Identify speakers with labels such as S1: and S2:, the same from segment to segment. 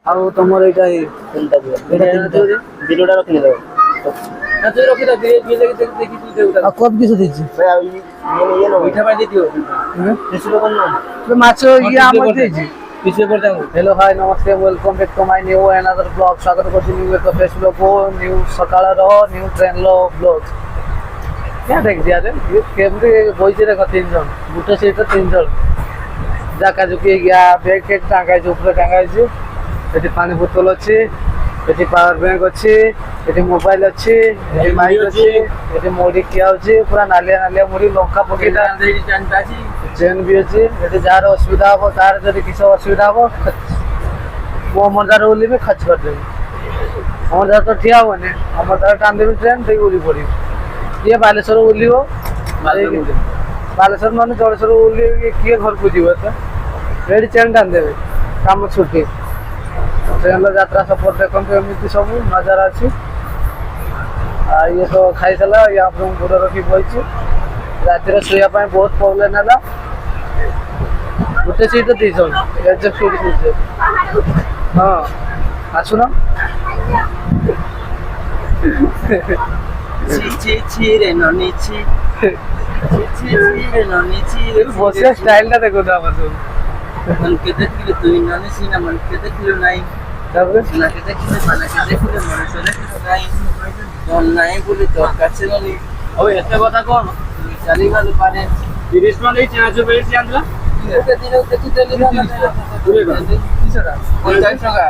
S1: ଆଉ ତମର ଏଇଟା ତିନିଟା ଦିଅ ଦିନଟା ରଖିଦେବ ନା ତୁ ରଖିଦେ ଦେଖି ତୁ ଦେଉ ଆଉ କପ୍ କିସ ଦେଇଛି ଭାଇ ଆଉ ଇଏ ନ ମିଠା ପାଇ ଦେଇଥିବ ବେଶୀ ଲୋକ ନୁହଁ ମାଛ ଇଏ ଆମର ଦେଇଛି ପିଛେ ପଡତା हेलो हाय नमस्ते welcome back to my new another blog स्वागत करछि न्यू एक फ्रेश ब्लॉग न्यू सकाळ रो न्यू ट्रेन लो ब्लॉग क्या देख दिया रे ये कैमरे बोइजे रे तीन जन गुटे सीट तीन जन जाका जुकी गया बैग के टांगा जे ऊपर टांगा जे एटी पानी बोतल अछि एटी पावर बैंक अछि एटी मोबाइल अछि एटी माइक अछि एटी मोडी किया अछि पूरा नालिया नालिया मोडी लंका पकेटा देई जानता छी चेन भी अछि एटी जार असुविधा हो तार जदी किछ असुविधा हो वो मर्दार ओली में खर्च कर देबे हमर दार तो ठिया होने हमर दार टान देबे ट्रेन देई उली पड़ी ये बालेश्वर ओली हो बालेश्वर माने जलेश्वर ओली किए घर को जीव त रेडी चेन टान देबे काम छुट्टी ट्रेन यात्रा सफर देखते एमती सब नजारा अच्छी ये तो खाई सारा ये आप गोड़ रखी बही रातिर शुआ बहुत प्रोब्लेम है गोटे सीट दी एडजस्ट हाँ आसुन बसिया स्टाइल देखो मन के देखिले तू नानी सीना मन के देखिले नाही तबरे सीना के देखिले मन के देखिले मन सरे नाही मन नाही बोली तो काছে ननी ओ एते কথা कोन चली गल पारे 30 मन ei चाचो बेल चांदला एते दिन देखि देली ना पूरे का 30 টাকা 50 টাকা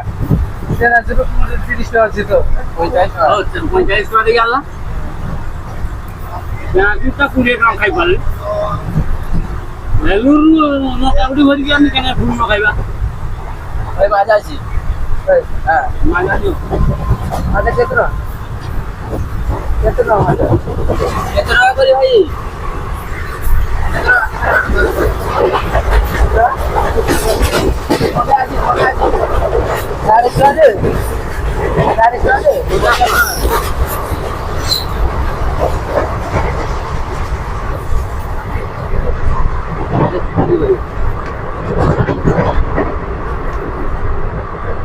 S1: से राजो को 30 টাকা আছে তো 50 টাকা ओ 50 টাকা দিয়ে আল্লাহ না দুটা 20 টাকা খাই পারলে लेलुरु न काबडी भरि के आनी केना फुल न खाइबा भाई बाजा छी हां माजा दियो आजा केतना माजा केतना करी भाई केतना सारे सारे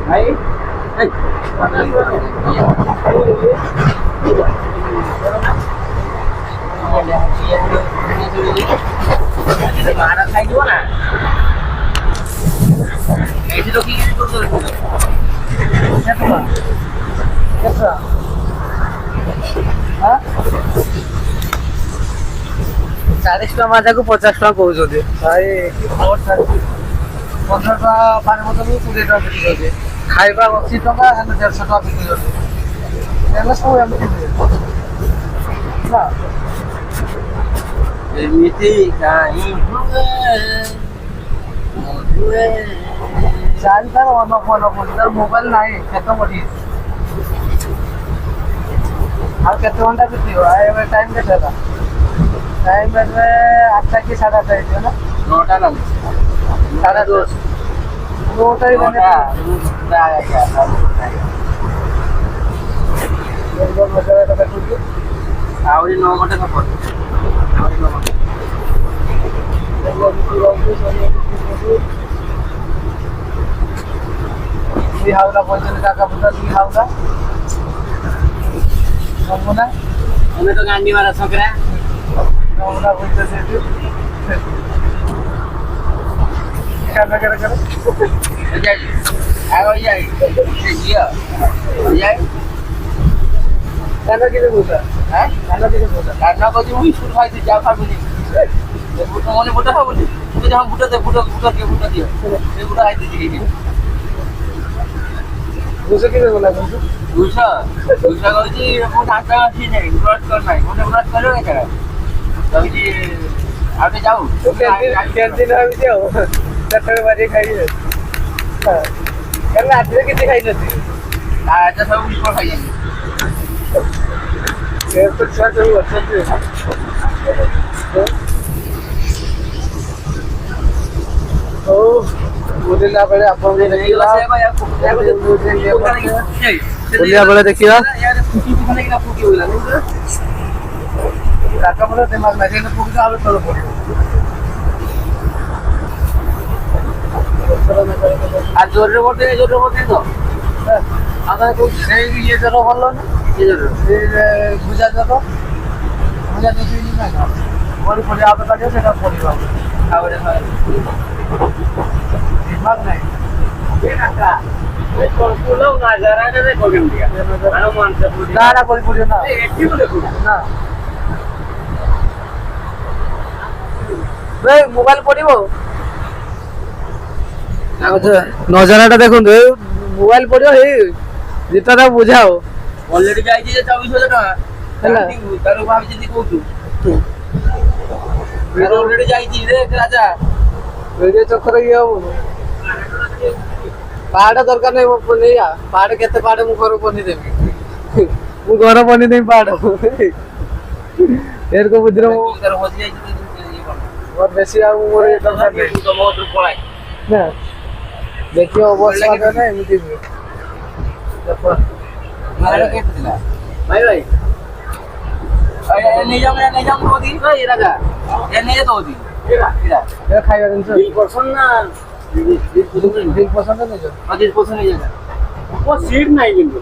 S1: भाई खाई दियो ना ऐसे तो की कैसा हाँ 40 টাকা মাঝা को 50 টাকা कहू भाई कि बहुत 15 টাকা पानी बोतल 20 টাকা बिक्री होते खाइबा 80 টাকা 150 টাকা बिक्री होते एला सब एमती ना एमिति काई हुए चाल तर वन तर मोबाइल नाही केतो बडी और केतो घंटा बिक्री हो आए टाइम केटा टाइम में 8 की 8:30 है ना 9टा ना 2:30 2टा ही बने आया क्या एकदम मजा आया था कुछ आवरी 9 घंटे का पड़ आवरी 9 घंटे ये हावला पहुंचने का पता नहीं हावला हमना हमें तो गांडी मारा सकरा हमना बोलते से क्या कर जाए आओ जाए ये जाए खाना किसे बोलता है खाना किसे बोलता खाना को जो भी शुरू खाई जा खा बोली बुटा मोने बुटा खा बोली तो हम बुटा दियो ये बुटा खाई दीजिए दूसरे किसे बोला तुमको दूसरा कहू जी मो ढांचा अछि नहीं ब्रश कर नहीं मोने ब्रश करो नहीं करे तब जी आगे जाओ कैंटीन में जाओ चटक बाजी खाई है हां कल रात में कितने खाई नथी आज सब ऊपर खाई जाएंगे ये तो अच्छा है ओ बुलिया बेले आपण जे देखिला बुलिया बेले देखिला यार फुटी खाने की फुटी होइला काका मोर दिमाग में जेने फुटी आवे तळ पड़े आ जोर रे बोलते तो आधा को ये जरो बोलो ना ये जरो बुझा जरो बुझा तो नहीं ना बड़ी पड़ी आप काटियो सेटा पड़िबा आबरे दिमाग नहीं ये काका ए कोलो ना जरा ने को केम दिया हनुमान से पूरी ना कोई पूरी ना एठी बोले ना रे मोबाइल पड़िबो नजाराटा देखुन मोबाइल पड़ो हे जितना बुझाओ ऑलरेडी जाई जे 24,000 टका हला तारो भाभी जदी कहू मेरे ऑलरेडी जाई छी रे राजा वीडियो चक्कर ये हो पहाड़ दरकार नहीं बोलिया पहाड़ केते पहाड़ मु घर बनी देबी मु घर बनी देबी पहाड़ एर को बुझरो इधर हो जाई छी और बेसी आ मोर दरकार नहीं तो बहुत पळाई ना देखियो अवस्था का ना एमती देखो मारे के दिला भाई भाई नहीं जाऊंगा तो दी भाई राजा ये नहीं तो दी ये खाइबा दिन से 1% ना 1% नहीं जो 1% नहीं जाएगा वो सीट नहीं किंतु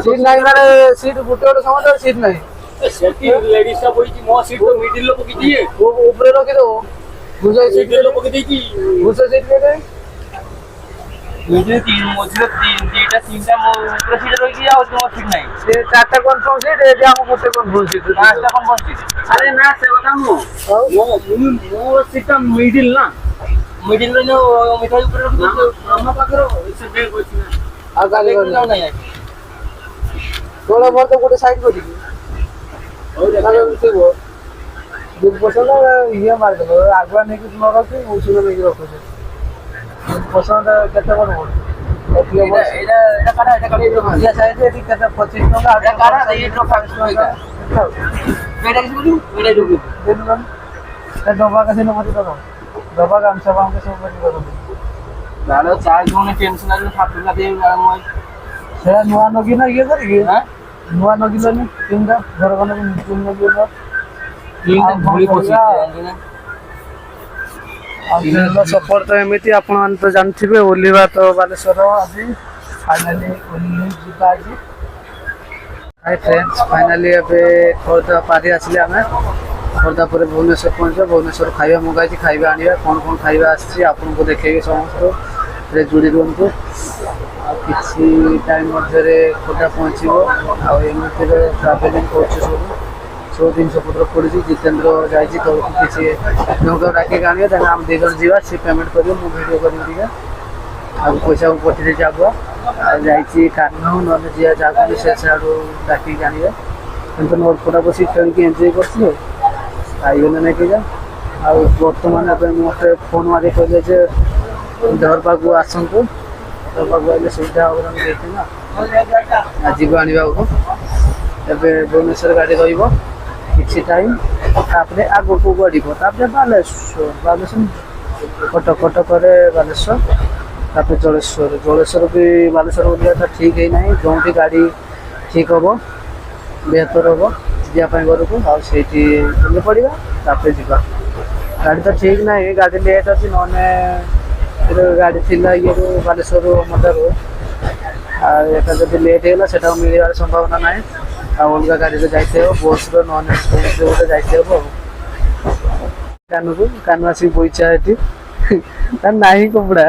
S1: सीट नहीं माने सीट गुटे गुटे समझ सीट नहीं सेटी लेडीज का बोई मो सीट तो मिडिल लो पकी दिए वो ऊपर रखी दो दूसरा सीट लो पकी दी की दूसरा सीट ले गए मुझे तीन मोजरे तीनटा तीनटा ऊपर सीट रही गया और तुम्हारा ठीक नहीं से चारटा कंफर्म सीट है जे हम गोटे कंफर्म सीट पांचटा कंफर्म सीट अरे ना से बता मो सीट मिडिल ना मिडिल में नो मिठाई ऊपर रख दो हम पाखरो से बेग होची ना आ गाली ना नहीं थोड़ा बहुत तो गोटे साइड कर दी और देखा तो वो 2% ये मार दो आगवा नहीं कुछ न रखी उसी में नहीं रखो पसंद केते बड़ हो एटा काटा ये साइज है ठीक केते 25 टका एटा काटा ये तो 5 टका मेरा किसी बोलू मेरा जोगी देनु ए डबा का से मत दो डबा का हम सब हमके सब मत करो दादा चार्ज होने टेंशन आ साथ लगा दे मैं से नुआ नगी ना ये करी हां नुआ नगी ने तीनटा घर बने तीन नगी ना तीनटा भूली पसी ना सफर तो एमती आप तो जानते ओल्वा तो बालेश्वर आज फाइनाली ओल्ली जीवा आज हाय फ्रेंड्स फाइनाली एबे खोर्धा पारी आसले आमे खोर्धा पर भुवनेश्वर पहुंच भुवनेश्वर खाइबा मगाई खाइबा आनिबा कौन कौन खाइबा आसी आपन को देखेबी समस्त रे जुड़ी रुंतु किसी टाइम मध्य खोर्धा पहुंचो आमती ट्रावेलिंग कर सब जिन पत्र पड़ी जितेन्द्र जाए तो किसी डाक आने आम दीज जा सी पेमेंट कर भिडियो कर पैसा पठे आगुआ जाइए कान ना जी जागुनी से डाक आने कि नोटपटा बस खेल एंजय करगले नहीं कि बर्तमान मत फोन मारे कहले घर पाक आसतु घर पाक आए सुविधा हम जीव आने भुवनेश्वर गाड़ी रही किसी टाइम आग को गड़ बालेश्वर कटक कटक बालेश्वर जलेश्वर जलेश्वर भी बालेश्वर ओडिया ठीक है ना जो भी गाड़ी ठीक हम बेहतर हम जापाई घर को आठी पड़ा जा गाड़ी तो ठीक ना गाड़ी लेट अच्छी ना गाड़ी थी ये बालेश्वर मध्य जब लेट होगा से मिलवार संभावना ना अलग गाड़ी में जाते हो बस नन गोटे जाते हो कान को कान आसिक बैचा ना कपड़ा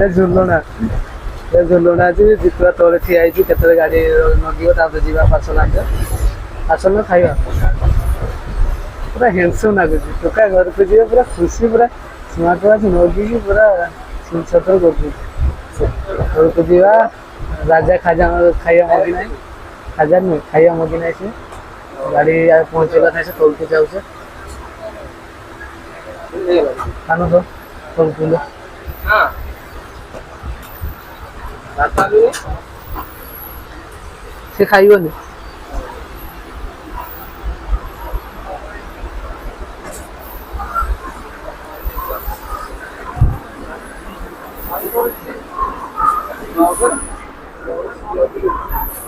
S1: झुलना झुलना अच्छी जितना तले ठिया के गाड़ी नगे जा पार्सल आने पार्सल खाइबा पूरा हैंडसम लगुच टोका घर को जी पूरा खुशी पूरा स्मार्ट वाच नगी पूरा सुनसतर कर घर को जी राजा खाजा खाइया मगी ना खाजा नुह खाइया मगी ना से गाड़ी पहुँचेगा था तौल के जाऊे खानो तो तौल के से खाइबनी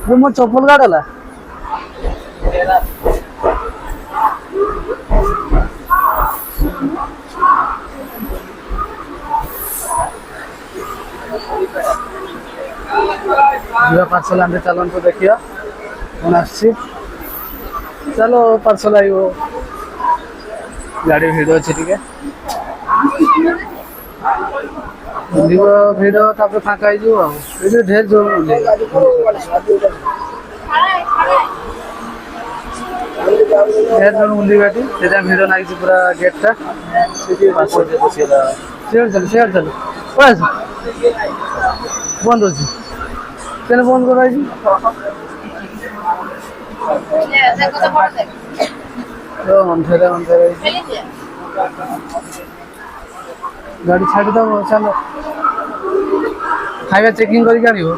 S1: मो चप्पल गाड़ला
S2: ଯିବା ପାର୍ସଲ ଆଣିତେ ଚାଲନ୍ତୁ ଦେଖିବା କଣ ଆସିଛି। ଚାଲ ପାର୍ସଲ ଆଇବ। ଗାଡ଼ି ଭିଡ଼ ଅଛି ଟିକେ ବୁଲିବ ଭିଡ଼ ତାପରେ ଫାଙ୍କା ହେଇଯିବ ଆଉ ଏଠି ଢେର ଜୋର ଢେର ଜଣ ବୁଲିବା ଏଠି ସେଥିପାଇଁ ଭିଡ଼ ଲାଗିଛି ପୁରା ଗେଟ୍ଟା। ସିଆଡ଼େ ଚାଲ ପଳାଇଛୁ ବନ୍ଦ ଅଛି କେন বন্ধ করা হয়েছে ଅନ୍ଧାରେ ଅନ୍ଧାରେ ଗାଡ଼ି ଛାଡ଼ିଦେବ ଚାଲ ଖାଇବା ଚେକିଂ କରିକି ଆଣିବ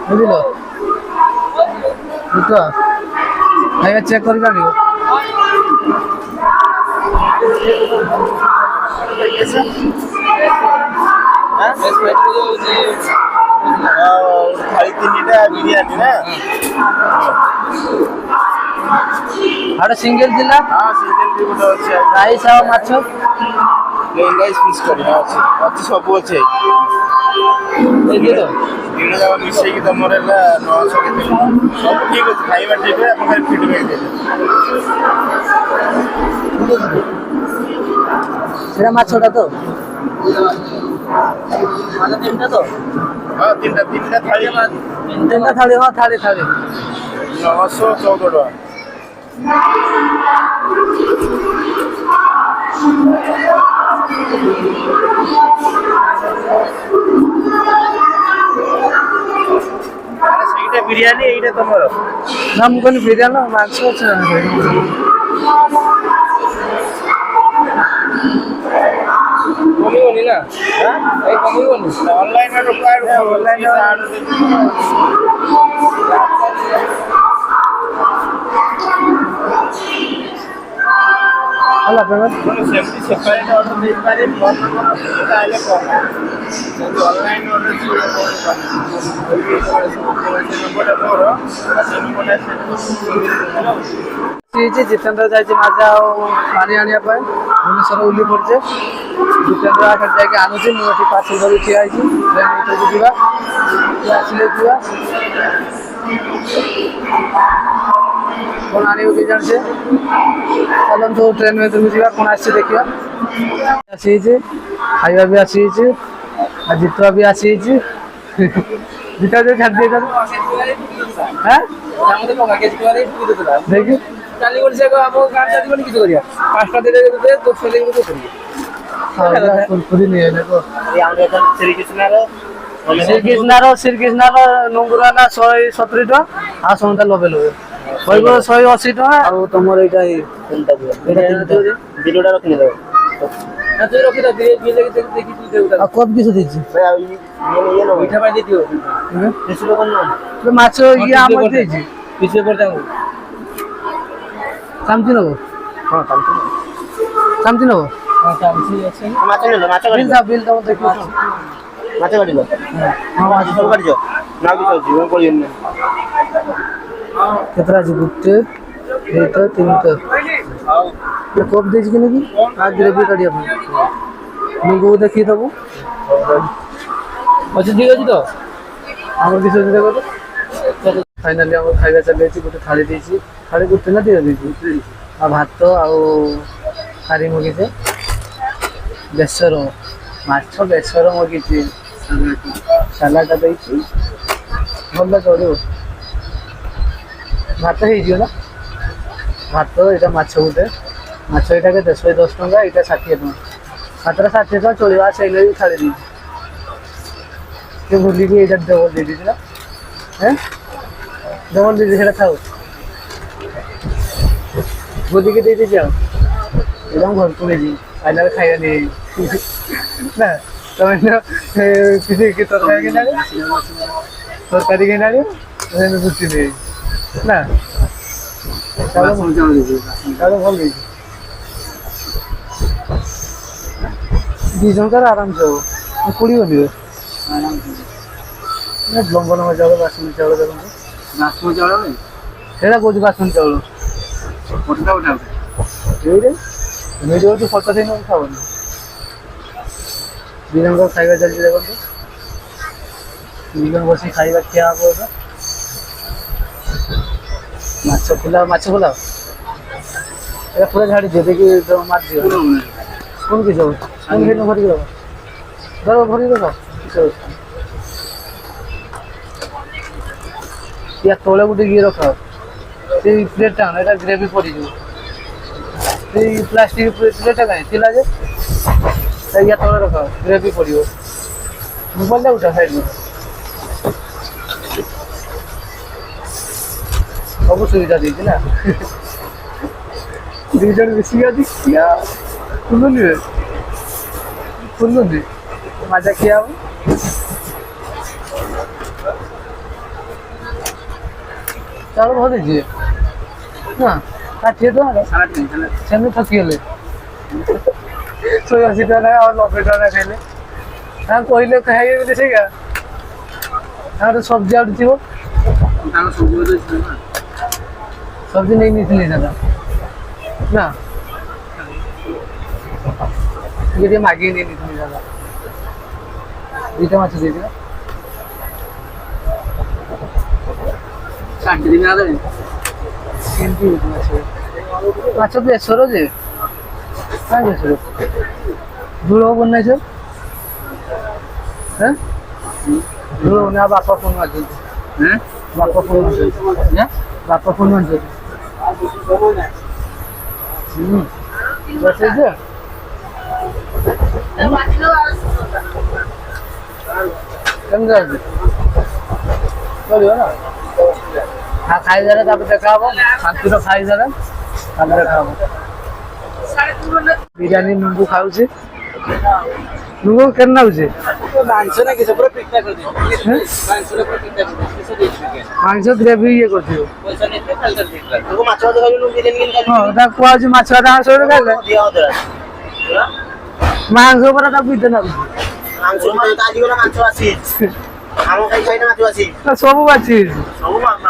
S2: ବୁଝିଲ ବୁଝ ଖାଇବା ଚେକ୍ କରିକି ଆଣିବ।
S1: थाली 3टा बिरयानी ना
S2: आड़े सिंगल दिला
S1: हां सिंगल भी गोटे अछि
S2: राइस आ माछ
S1: प्लेन राइस फिश करी अछि अछि सब अछि
S2: ए दे दो
S1: तीन जाव मिसई की तमरे ला 900 के सब ठीक अछि खाइबा ठीक है अपन खाली फीडबैक दे
S2: सेरा माछटा तो माला तीनटा तो
S1: हां तीनटा थाली
S2: हां थाली
S1: 914 टका ସେଇଟା ବିରିୟାନୀ ଏଇଟା ତମର
S2: ନା ମୁଁ କହିଲି ବିରିୟାନୀ ମାଂସ ଅଛି କମିବନି ନା ଏଇ କମିବନି
S1: ଅନଲାଇନ ରେ ଅନଲାଇନ
S2: ହେଲା ପେମେଣ୍ଟ
S1: ସେମିତି ସେପାରେଟ ଅର୍ଡର ଦେଇପାରେ ଫୋନ ନମ୍ବର ତାହେଲେ କମ ଯଦି ଅନଲାଇନ ଅର୍ଡର
S2: ଜିତେନ୍ଦ୍ର ଯାଇଛି ମାଜା ଆଉ ପାଣି ଆଣିବା ପାଇଁ ଭୁବନେଶ୍ୱର ଓହ୍ଲି ପଡ଼ିଛେ ଜିତେନ୍ଦ୍ର ଆଖରେ ଯାଇକି ଆଣୁଛି ମୁଁ ଏଠି ପାର୍ସଲ ଧରି ଠିଆ ହେଇଛି ଟ୍ରେନ୍ ଭିତରକୁ ଯିବା ଆସିଲେ ଯିବା कौन आने की जान से चलन तो ट्रेन में तो बुझा कौन आसी देखिया आसी खाइबा भी आसी जितवा भी आसी जिता जो छाड़ दिए हैं देखिए चाली वर्ष को आप गाड़ जाती बनी किसी करिया पांचटा दे दे तो चले को करिए हां कुरकुरी नहीं है देखो
S1: ये श्री कृष्ण
S2: रो नंगुराना 170 टका आ समता लबे लबे कोई 180 टका और तुमर एटा कोनटा दियो बिलोडा रखि दे ना तू रखि दे बिल देखि तू दे आ कब किस देछि भाई ये नो मीठा पाई दियो किसी लोग न तो माछ ये आम देछि किसे पर जाऊ सामती नो हां सामती नो हां सामती अछि माछ ले लो माछ बिल तो देखो माछ गाड़ी लो हां माछ सब गाड़ी जो ना भी तो जीवन को येन केतरा जी गुट्टे एटा तीनटा ये कब देछ कि नहीं आ ग्रेवी काढिया मुगो देखि दबो अच्छा ठीक अछि तो हमर किछ देखो तो फाइनली हम खाइबा चले छी गुटे थाली देछि थाली गुटे ना दियो देछि आ भात आ खारी मगी से बेसर माछ बेसर मगी छी सलाड देछि भल करू भात हो भात यहाँ माछ गोटे माछ यहाँ के 110 टका यहाँ 60 टका भातर 60 टका चलो से थाली दी भूलिकी यहाँ डबल दे दी ना डबल दे दी था भूलिकी दे दीजिए एकदम घर को ले आइला खाइबा नहीं ना तुम किसी की तरकारी के ना रुचि नहीं ना चलो भल दी जन आराम से हो पड़ी लंबा लंबा चाउल बासमती चाउल देखो बासमती चाउल ସେଇଟା କହୁଛି ବାସନ୍ତୀ ଚାଉଳ ଫଟୋଟା ଉଠାଉ ଏଇରେ ଏମିତି ହେଉଛି ଫଟୋ ସେଇ ଖାଉନି ଦି ଜଣଙ୍କ ଖାଇବା ଚାଲିଛି ଦେଖନ୍ତୁ। ଦି ଜଣ ବସି ଖାଇବା ଖିଆ ହବ ଏବେ। ମାଛ ଫୁଲାଅ এটা পুরো ঝাড়ি দিয়ে দেখি মাছ দিয়ে কোন কিছু কোন ভিন্ন ভরি দেবো ধরো ভরি দেবো কিছু ইয়া তলে গোটে গিয়ে রখ সেই প্লেটটা এটা গ্রেভি পড়িଯିବ সেই প্লাস্টিক প্লেটটা কাହିଁ ଥିଲା ଯେ ইয়া তলে রখ গ্রেভি পড়িବ মোবাইলটা উঠা সাইড ସବୁ ସୁବିଧା ଦେଇଛି ନା ଦି ଜଣ ମିଶିକି ଆଜି ଖିଆ ଖୁଲୁନି ମଜା ଖିଆ ହବ ଚାଉଳ ଭଲ ହେଇଛି ନା 60 ଟଙ୍କା ସେମିତି ଠକିଗଲେ 180 ଟଙ୍କା ଆଉ 90 ଟଙ୍କା ଖାଇଲେ ତାଙ୍କୁ କହିଲେ ଖାଇବେ ବୋଲି ସେଇଆ ତାଙ୍କର ସବଜି ଆଉଟ ଥିବ सब्जी नहीं निकली दादा ना ये मागे नहीं निकली दादा दुईटा माछ दे दिला काट दिन आले केमती माछ बेसर जे काय बेसर धुळ बनाय छ हैं धुळ ना बापा फोन वाजल हैं बापा फोन वाजल हैं बापा फोन वाजल बस है समझा चलियो ना हाँ खाई जा रहा था देखा हबो शांति तो खाई जा रहा अब देखा हबो बिरयानी नुंगु खाऊ छे नुंगु केना हो छे मांस ना किसे पूरा पिट्टा कर दियो मांस रे पूरा पिट्टा कर दियो मांस ग्रेवी ये कर दियो पैसा नहीं खाल कर दियो तो माछ वाला खाली नु बिरयानी किन खाली हां दा कोआ जे माछ वाला सो खाले दिया होतरा मांस ऊपर ता बिद ना मांस मा ताजी वाला मांस आसी हम खाई ना मांस आसी सब आसी सब मांस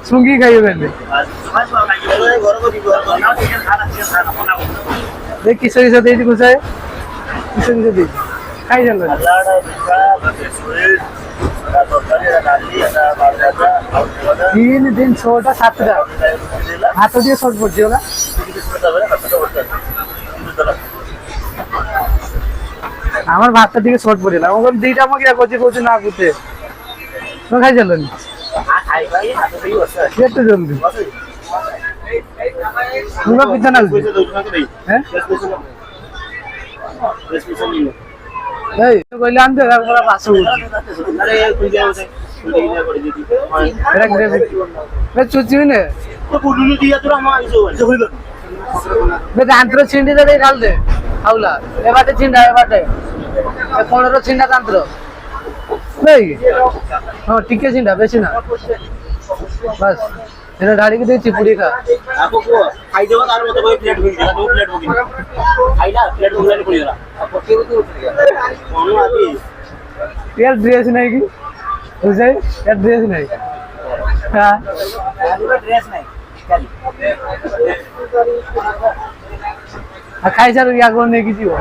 S2: सुंगी खाइयो बेले घर को दिबो खाना देख किसे किसे दे दी गुसाए किसे किसे दे खाई चल तीन दिन 6टा 7टा हाथ दिए शॉर्ट पड़ जियोला আমার ভাতটা দিকে শর্ট পড়িলা ও কোন দুইটা মগিয়া কোচি না গুতে তো খাই চলনি খাই ভাই হাতে দিয়ে বসে কত জলদি পুরো পিতা না হ্যাঁ এই তো কইলে আনতে পুরো পাসু আরে কই যাও এরা গ্রেভি বে চুচিবি নে তো কুলুলু দিয়া তোরা মা আইছো বে দান্ত্র ছিন্ডি দে ঢাল দে খাউলা এ বাটে ছিন্ডা এ বাটে এ কোণর ছিন্ডা দান্ত্র नहीं हाँ टिके छिंडा बेसी ना बस एना ढाड़ी के देची पूरी खा आपको को खाई देबो तार मत कोई प्लेट बुक दो प्लेट बुकिंग खाइला प्लेट बुक लेने पड़ेगा आपको के तो उठ गया कौन आती यार ड्रेस नहीं की बुझाई यार ड्रेस नहीं हां पूरा ड्रेस नहीं आ खाई जा या को नहीं की जीव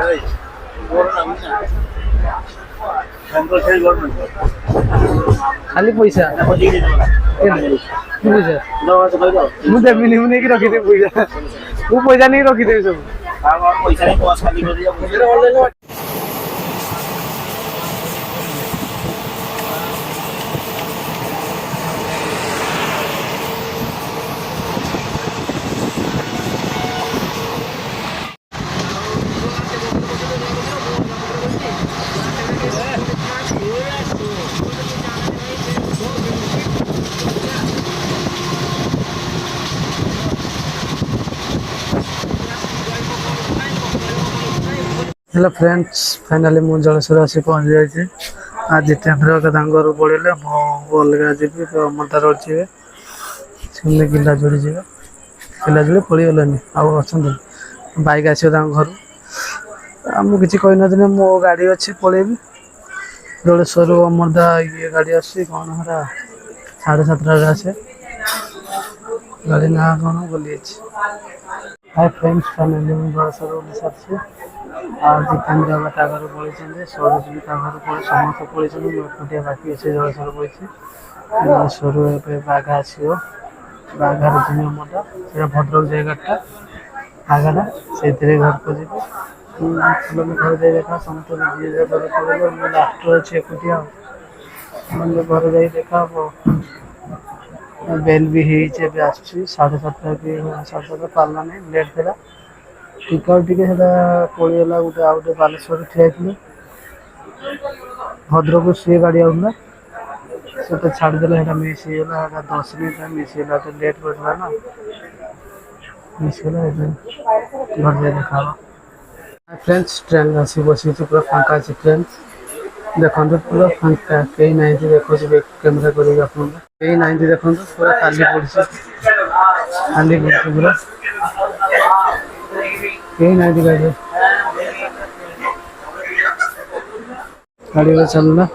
S2: खाली पैसा ମୁଁ ଦେବିନି ମୁଁ ନେଇକି ରଖିଦେବି ପଇସା ମୁଁ ପଇସା ନେଇକି ରଖିଦେବି ସବୁ हेलो फ्रेंड्स फाइनाली मु जलेश्वर आसी पहुँच जाए आज ट्रेन घर पड़े मो अलग जी तो मतार अच्छे सुनने किला जोड़ी जी किला जोड़ी पड़ी गलानी अच्छा बैक आस घर मुझे किसी कही नी मो गाड़ी अच्छी पलैबी जलेश्वर अमरदा ये गाड़ी आसी कौन हरा 7:30 आसे गाड़ी ना कौन बोली हाय फ्रेंड्स फाइनाली जलेश्वर सारी ଆଉ ଜିତେନ୍ଦ୍ର ବାବା ତା ଘରେ ପଳେଇଛନ୍ତି, ସରୋଜ ବି ତା ଘରେ ପଳେଇ ସମସ୍ତେ ପଳେଇଛନ୍ତି। ମୁଁ ଏକୁଟିଆ ବାକି ଅଛି ଜଳେଶ୍ୱର ପଳେଇଛି। ଜଳେଶ୍ୱରରୁ ଏବେ ବାଘା ଆସିବ, ବାଘାର ଯିବି ଆମର ସେଇଟା ଭଦ୍ରକ ଜାଗାଟା ବାଘାଟା, ସେଇଥିରେ ଘରକୁ ଯିବି। ଘରେ ଯାଇ ଦେଖା ସମସ୍ତେ ଯିଏ ଯାହା ଘରେ ପଳେଇବ, ମୁଁ ଲାଷ୍ଟରେ ଅଛି ଏକୁଟିଆ ଆଉ। ଘରେ ଯାଇ ଦେଖା ହବ। ବେଲ୍ ବି ହେଇଛି, ଏବେ ଆସୁଛି 7:30 କି 7:30 ପାରିଲା ନାହିଁ, ଲେଟ୍ ଥିଲା ଟିକେ ଆଉ ଟିକେ ସେଟା ପଳେଇଗଲା। ଗୋଟେ ଆଉ ଗୋଟେ ବାଲେଶ୍ୱରରେ ଠିଆ ହେଇଥିଲେ ଭଦ୍ରକରୁ ସିଏ ଗାଡ଼ି ଆଉଥିଲା, ସେଟା ଛାଡ଼ିଦେଲେ, ସେଟା ମିସ୍ ହେଇଗଲା। ସେଟା 10 ମିନିଟ୍ ମିସ୍ ହେଇଗଲା, ଲେଟ୍ କରିଥିଲା ନା, ମିସ୍ ହେଇଗଲା। ଏବେ ଘରେ ଯାଇ ଦେଖା ହବ। ଫ୍ରେଣ୍ଡସ୍ ଟ୍ରେନ୍ ଆସି ବସିଛି, ପୁରା ଫାଙ୍କା ଅଛି ଟ୍ରେନ୍, ଦେଖନ୍ତୁ ପୁରା ଫାଙ୍କା, କେହି ନାହାନ୍ତି। ଦେଖୁଛି କ୍ୟାମେରା କରିକି ଆପଣଙ୍କୁ, କେହି ନାହାନ୍ତି ଦେଖନ୍ତୁ, ପୁରା ଖାଲି ପଡ଼ିଛି, ଖାଲି ପଡ଼ିଛି ପୁରା, କେହି ନାହାନ୍ତି ଗାଡ଼ିରେ। ଗାଡ଼ିରେ ଚାଲିଲା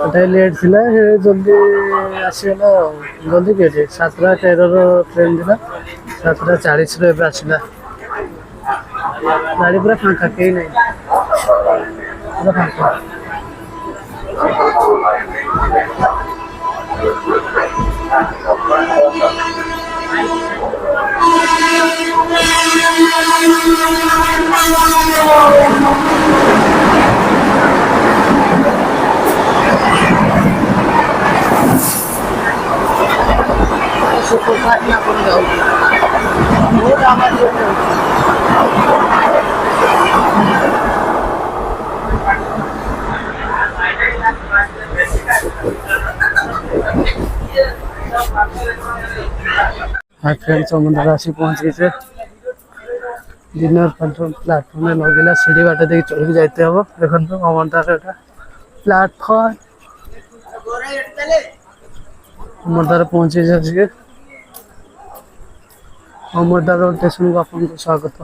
S2: ଏଟା ଲେଟ୍ ଥିଲା, ସେ ଜଲ୍ଦି ଆସିଗଲା ଆଉ। ଜଲ୍ଦି କେତେ 7:13ର ଟ୍ରେନ୍ ଥିଲା, 7:40ରେ ଏବେ ଆସିଲା। ଗାଡ଼ି ପୁରା ଫାଙ୍କା, କେହି ନାହିଁ, ପୁରା ଫାଙ୍କା। हाय फ्रेंड्स, समुद्र आसी पहुंच गए। डिनर प्लाटफॉर्म में लगिला, सीढ़ी बाटे देख चढ़ी जाते हम। देखो अमरदार प्लाटफॉर्म, अमरदार पहुंची जाए। अमरदार स्टेशन को आपको स्वागत।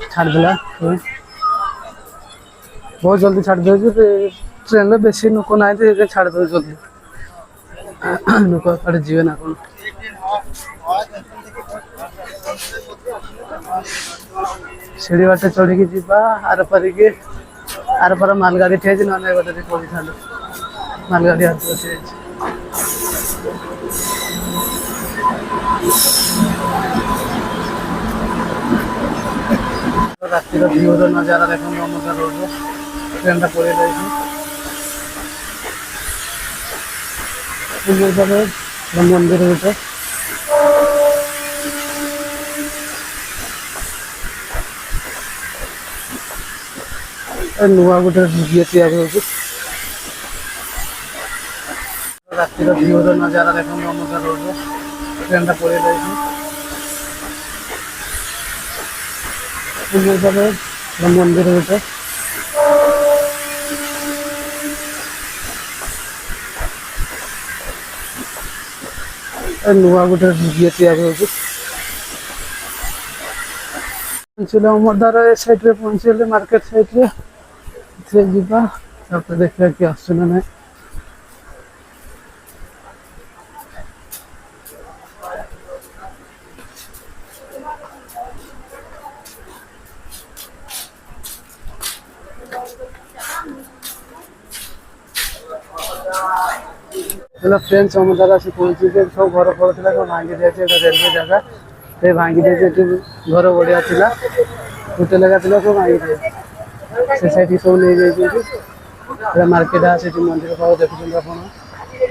S2: छाड़ दिला बहुत जल्दी छाड़ दे, ट्रेन में बेसी लोक ना छाड़ दे जल्दी, लोक कड़े जीवे ना कौन। सीढ़ी बाटे चढ़ी जावा, आर पार मालगाड़ी ठे ना गोटे पड़ी था, मालगाड़ी हाथ बसी रातिर भ्यूर नजारा देखो। अमरदार रोड ट्रेन पड़े मंदिर गोटे नुआ गोटे ये तैयारी होती। रातिर भ्यूर नजारा देखो। अमरदार रोड ट्रेन पड़े मंदिर गोटे नुआ गोटे ये तैयारी होती। अमरदार साइड रे पहुंचे, मार्केट साइड रे जा देखा कि आसना ना। हेलो फ्रेंड्स, अमरदार आसी पहुंची, सब घर फर था सब भांगी दिया। रेलवे जगह से भांगी दिए, घर बढ़िया था, गोटे लगा था सब भांगी दिए। से साइड सब नहीं जाइए मार्केट से मंदिर पाव देखुं आप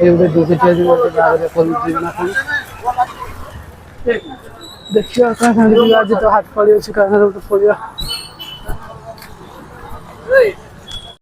S2: ये गोटे दुर्गीटिया जीवन कौन देखिए आज तो हाथ पड़ी अच्छी गोटे पड़ा